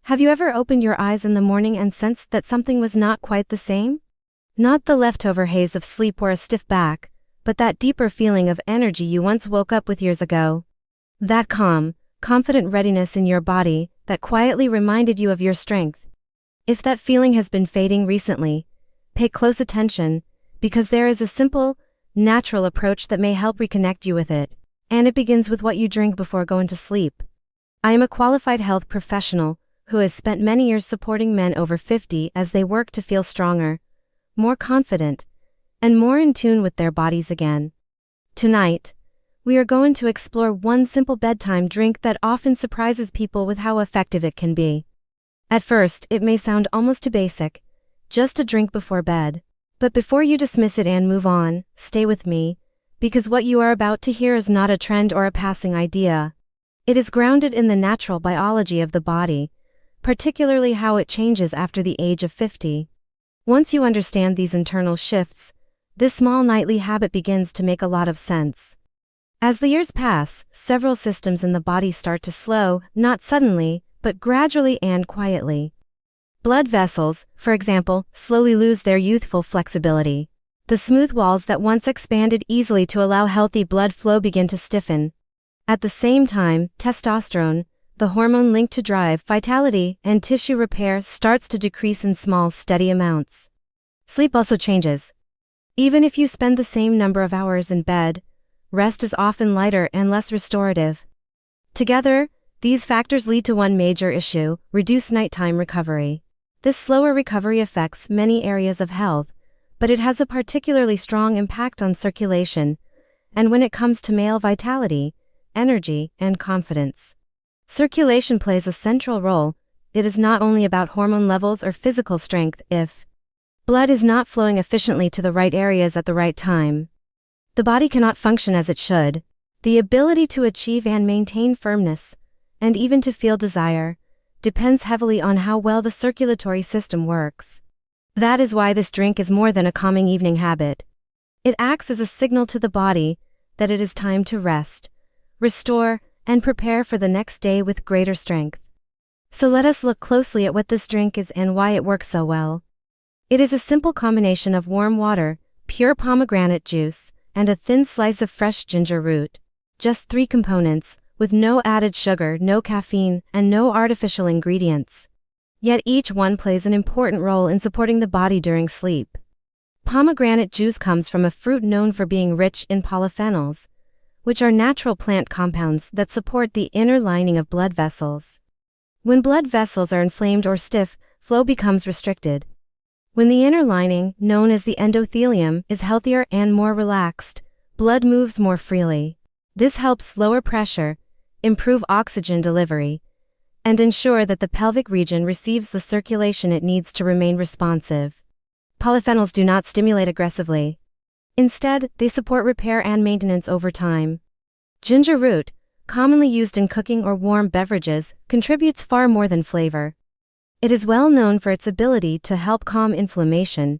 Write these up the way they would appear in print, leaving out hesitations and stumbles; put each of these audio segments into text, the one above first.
Have you ever opened your eyes in the morning and sensed that something was not quite the same? Not the leftover haze of sleep or a stiff back, but that deeper feeling of energy you once woke up with years ago. That calm, confident readiness in your body that quietly reminded you of your strength. If that feeling has been fading recently, pay close attention, because there is a simple, natural approach that may help reconnect you with it, and it begins with what you drink before going to sleep. I am a qualified health professional who has spent many years supporting men over 50 as they work to feel stronger, more confident, and more in tune with their bodies again. Tonight, we are going to explore one simple bedtime drink that often surprises people with how effective it can be. At first, it may sound almost too basic, just a drink before bed. But before you dismiss it and move on, stay with me, because what you are about to hear is not a trend or a passing idea. It is grounded in the natural biology of the body, particularly how it changes after the age of 50. Once you understand these internal shifts, this small nightly habit begins to make a lot of sense. As the years pass, several systems in the body start to slow, not suddenly, but gradually and quietly. Blood vessels, for example, slowly lose their youthful flexibility. The smooth walls that once expanded easily to allow healthy blood flow begin to stiffen. At the same time, testosterone, the hormone linked to drive, vitality, and tissue repair, starts to decrease in small, steady amounts. Sleep also changes. Even if you spend the same number of hours in bed, rest is often lighter and less restorative. Together, these factors lead to one major issue: reduced nighttime recovery. This slower recovery affects many areas of health, but it has a particularly strong impact on circulation, and when it comes to male vitality, energy, and confidence. Circulation plays a central role. It is not only about hormone levels or physical strength. If blood is not flowing efficiently to the right areas at the right time, the body cannot function as it should. The ability to achieve and maintain firmness, and even to feel desire, depends heavily on how well the circulatory system works. That is why this drink is more than a calming evening habit. It acts as a signal to the body that it is time to rest, restore, and prepare for the next day with greater strength. So let us look closely at what this drink is and why it works so well. It is a simple combination of warm water, pure pomegranate juice, and a thin slice of fresh ginger root. Just 3 components, with no added sugar, no caffeine, and no artificial ingredients. Yet each one plays an important role in supporting the body during sleep. Pomegranate juice comes from a fruit known for being rich in polyphenols, which are natural plant compounds that support the inner lining of blood vessels. When blood vessels are inflamed or stiff, flow becomes restricted. When the inner lining, known as the endothelium, is healthier and more relaxed, blood moves more freely. This helps lower pressure, improve oxygen delivery, and ensure that the pelvic region receives the circulation it needs to remain responsive. Polyphenols do not stimulate aggressively. Instead, they support repair and maintenance over time. Ginger root, commonly used in cooking or warm beverages, contributes far more than flavor. It is well known for its ability to help calm inflammation,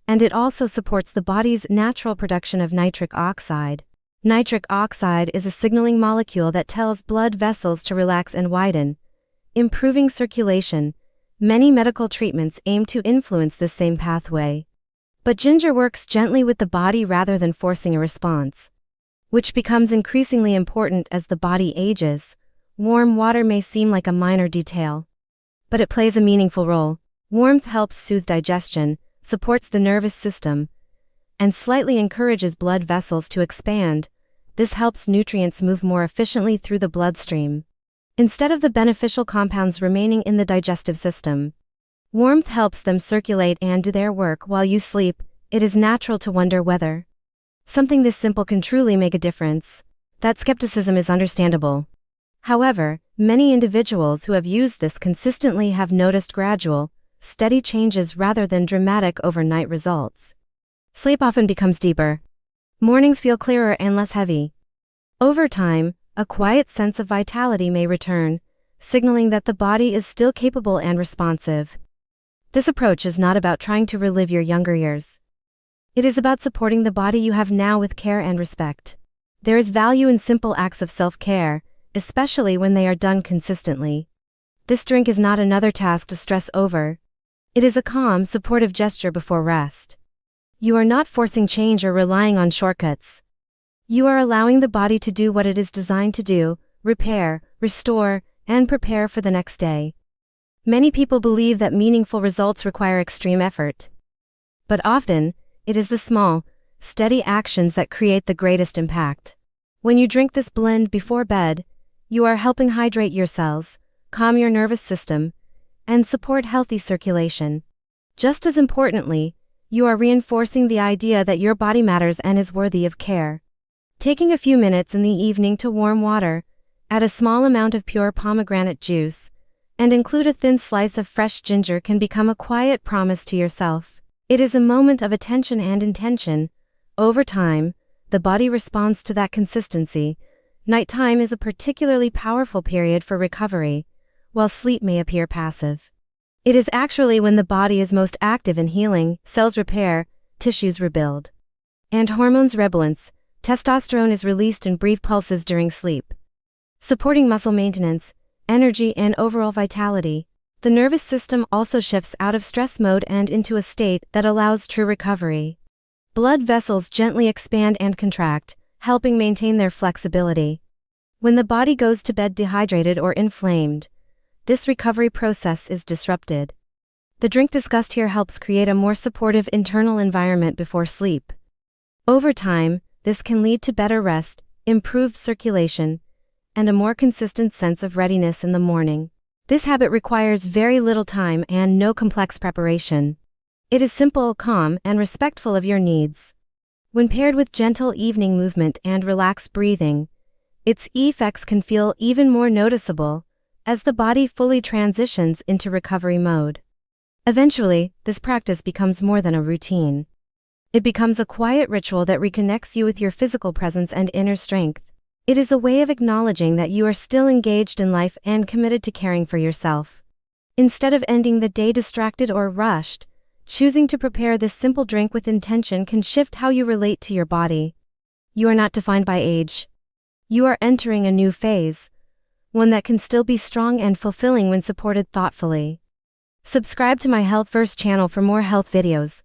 and it also supports the body's natural production of nitric oxide. Nitric oxide is a signaling molecule that tells blood vessels to relax and widen, improving circulation. Many medical treatments aim to influence this same pathway. But ginger works gently with the body rather than forcing a response, which becomes increasingly important as the body ages. Warm water may seem like a minor detail, but it plays a meaningful role. Warmth helps soothe digestion, supports the nervous system, and slightly encourages blood vessels to expand. This helps nutrients move more efficiently through the bloodstream, instead of the beneficial compounds remaining in the digestive system. Warmth helps them circulate and do their work while you sleep. It is natural to wonder whether something this simple can truly make a difference. That skepticism is understandable. However, many individuals who have used this consistently have noticed gradual, steady changes rather than dramatic overnight results. Sleep often becomes deeper. Mornings feel clearer and less heavy. Over time, a quiet sense of vitality may return, signaling that the body is still capable and responsive. This approach is not about trying to relive your younger years. It is about supporting the body you have now with care and respect. There is value in simple acts of self-care, especially when they are done consistently. This drink is not another task to stress over. It is a calm, supportive gesture before rest. You are not forcing change or relying on shortcuts. You are allowing the body to do what it is designed to do: repair, restore, and prepare for the next day. Many people believe that meaningful results require extreme effort. But often, it is the small, steady actions that create the greatest impact. When you drink this blend before bed, you are helping hydrate your cells, calm your nervous system, and support healthy circulation. Just as importantly, you are reinforcing the idea that your body matters and is worthy of care. Taking a few minutes in the evening to warm water, add a small amount of pure pomegranate juice, and include a thin slice of fresh ginger can become a quiet promise to yourself. It is a moment of attention and intention. Over time, the body responds to that consistency. Nighttime is a particularly powerful period for recovery, while sleep may appear passive. It is actually when the body is most active in healing, cells repair, tissues rebuild, and hormones rebalance. Testosterone is released in brief pulses during sleep, supporting muscle maintenance, energy, and overall vitality. The nervous system also shifts out of stress mode and into a state that allows true recovery. Blood vessels gently expand and contract, helping maintain their flexibility. When the body goes to bed dehydrated or inflamed, this recovery process is disrupted. The drink discussed here helps create a more supportive internal environment before sleep. Over time, this can lead to better rest, improved circulation, and a more consistent sense of readiness in the morning. This habit requires very little time and no complex preparation. It is simple, calm, and respectful of your needs. When paired with gentle evening movement and relaxed breathing, its effects can feel even more noticeable as the body fully transitions into recovery mode. Eventually, this practice becomes more than a routine. It becomes a quiet ritual that reconnects you with your physical presence and inner strength. It is a way of acknowledging that you are still engaged in life and committed to caring for yourself. Instead of ending the day distracted or rushed, choosing to prepare this simple drink with intention can shift how you relate to your body. You are not defined by age. You are entering a new phase, one that can still be strong and fulfilling when supported thoughtfully. Subscribe to my Health First channel for more health videos.